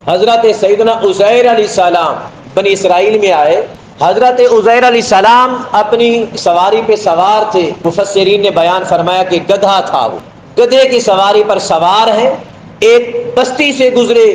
حضرت سیدنا عزیر علیہ السلام بنی اسرائیل میں آئے. حضرت عزیر علیہ السلام اپنی سواری پہ سوار تھے. مفسرین نے بیان فرمایا کہ گدھا تھا، وہ گدھے کی سواری پر سوار ہے. ایک بستی سے گزرے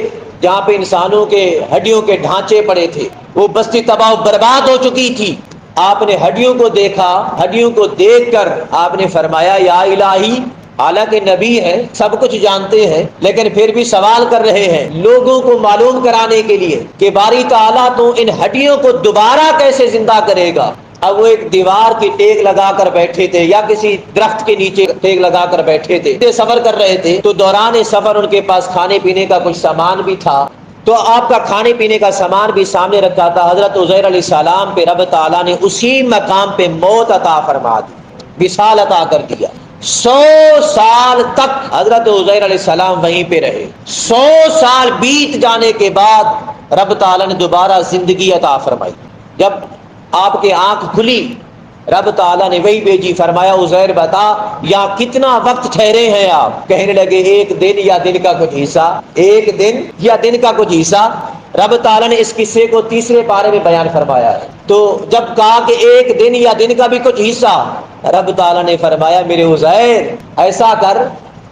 جہاں پہ انسانوں کے ہڈیوں کے ڈھانچے پڑے تھے. وہ بستی تباہ و برباد ہو چکی تھی. آپ نے ہڈیوں کو دیکھا. ہڈیوں کو دیکھ کر آپ نے فرمایا یا الہی، حالانکہ نبی ہے، سب کچھ جانتے ہیں، لیکن پھر بھی سوال کر رہے ہیں لوگوں کو معلوم کرانے کے لیے کہ باری تعالیٰ تو ان ہڈیوں کو دوبارہ کیسے زندہ کرے گا. اب وہ ایک دیوار کی ٹیک لگا کر بیٹھے تھے یا کسی درخت کے نیچے ٹیک لگا کر بیٹھے تھے، سفر کر رہے تھے. تو دوران سفر ان کے پاس کھانے پینے کا کچھ سامان بھی تھا. تو آپ کا کھانے پینے کا سامان بھی سامنے رکھا تھا. حضرت عزیر علیہ السلام پہ رب تعالیٰ نے اسی مقام پہ موت عطا فرما دی، وصال عطا کر دیا. 100 سال تک حضرت عزیر علیہ السلام وہیں پہ رہے. 100 سال بیت جانے کے بعد رب تعالیٰ نے دوبارہ زندگی عطا فرمائی. جب آپ کے آنکھ کھلی، رب تعالیٰ نے وہی بھیجی، فرمایا عزیر بتا یا کتنا وقت ٹھہرے ہیں آپ؟ کہنے لگے ایک دن یا دن کا کچھ حصہ، ایک دن یا دن کا کچھ حصہ. رب تعالیٰ نے اس قصے کو تیسرے پارے میں بیان فرمایا ہے. تو جب کہا کہ ایک دن یا دن کا بھی کچھ حصہ، رب تعالیٰ نے فرمایا میرے عزیر ایسا کر،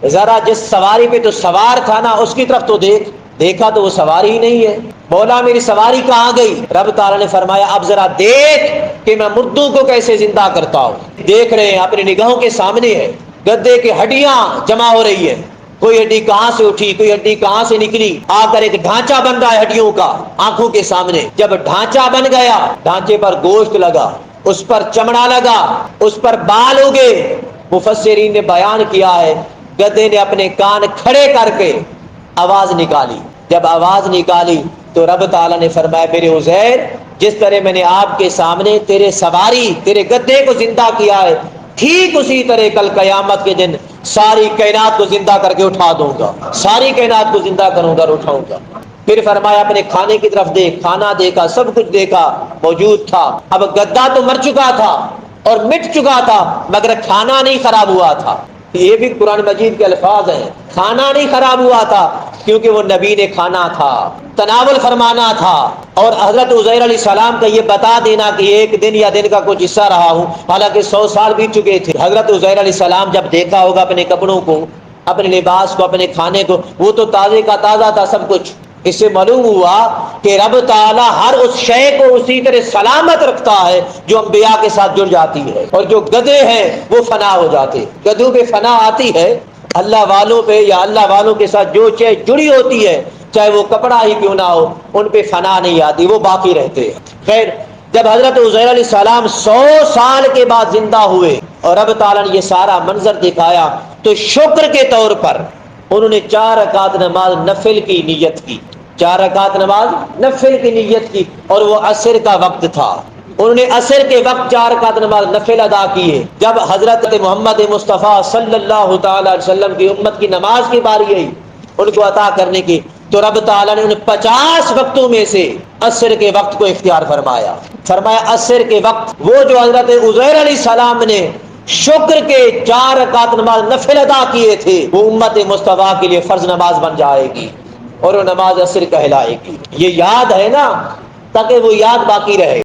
ذرا جس سواری پہ تو سوار تھا نا اس کی طرف تو دیکھ. دیکھا تو وہ سواری ہی نہیں ہے. بولا میری سواری کہاں گئی؟ رب تعالیٰ نے فرمایا اب ذرا دیکھ کہ میں مردوں کو کیسے زندہ کرتا ہوں. دیکھ رہے ہیں، اپنی نگاہوں کے سامنے ہے، گدھے کی ہڈیاں جمع ہو رہی ہے. کوئی ہڈی کہاں سے اٹھی، کوئی ہڈی کہاں سے نکلی، آ کر ایک ڈھانچہ بن رہا ہے ہڈیوں کا آنکھوں کے سامنے. جب ڈھانچہ بن گیا، ڈھانچے پر گوشت لگا، اس پر چمڑا لگا، اس پر بال اگے. مفسرین نے بیان کیا ہے گدھے نے اپنے کان کھڑے کر کے آواز نکالی. جب آواز نکالی تو رب تعالیٰ نے فرمایا میرے عزیر جس طرح میں نے آپ کے سامنے تیرے سواری، تیرے گدھے کو زندہ کیا ہے، ٹھیک اسی طرح کل قیامت کے دن ساری کائنات کو زندہ کر کے اٹھا دوں گا، ساری کائنات کو زندہ کروں گا اور اٹھاؤں گا. پھر فرمایا اپنے کھانے کی طرف دیکھ. کھانا دیکھا، سب کچھ دیکھا، موجود تھا. اب گدھا تو مر چکا تھا اور مٹ چکا تھا، مگر کھانا نہیں خراب ہوا تھا. یہ بھی قرآن مجید کے الفاظ ہیں. کھانا نہیں خراب ہوا تھا کیونکہ وہ نبی نے کھانا تھا، تناول فرمانا تھا. اور حضرت عزیر علیہ السلام کا یہ بتا دینا کہ ایک دن یا دن کا کچھ حصہ رہا ہوں، حالانکہ 100 سال بھی چکے تھے. حضرت عزیر علیہ السلام جب دیکھا ہوگا اپنے کپڑوں کو، اپنے لباس کو، اپنے کھانے کو، وہ تو تازے کا تازہ تھا سب کچھ. اس سے معلوم ہوا کہ رب تعالیٰ ہر اس شے کو اسی طرح سلامت رکھتا ہے جو انبیاء کے ساتھ جڑ جاتی ہے، اور جو گدھے ہیں وہ فنا ہو جاتے. گدھوں پہ فنا آتی ہے، اللہ والوں پہ یا اللہ والوں کے ساتھ جو چیز جڑی ہوتی ہے چاہے وہ کپڑا ہی کیوں نہ ہو، ان پہ فنا نہیں آتی، وہ باقی رہتے ہیں. خیر، جب حضرت عزیر علیہ السلام 100 سال کے بعد زندہ ہوئے اور رب تعالیٰ نے یہ سارا منظر دکھایا تو شکر کے طور پر انہوں نے 4 رکعت نماز نفل کی نیت کی. 4 رکعت نماز نفل کی نیت کی، اور وہ عصر کا وقت تھا. انہوں نے عصر کے وقت 4 رکعت نماز نفل ادا کیے. جب حضرت محمد مصطفیٰ صلی اللہ تعالی علیہ وسلم کی امت کی نماز کی باری آئی ان کو عطا کرنے کی، تو رب تعالیٰ نے ان 50 وقتوں میں سے عصر کے وقت کو اختیار فرمایا. فرمایا عصر کے وقت وہ جو حضرت عزیر علیہ السلام نے شکر کے 4 رکعت نماز نفل ادا کیے تھے، وہ امت مصطفیٰ کے لیے فرض نماز بن جائے گی اور وہ نماز عصر کہلائے گی. یہ یاد ہے نا، تاکہ وہ یاد باقی رہے.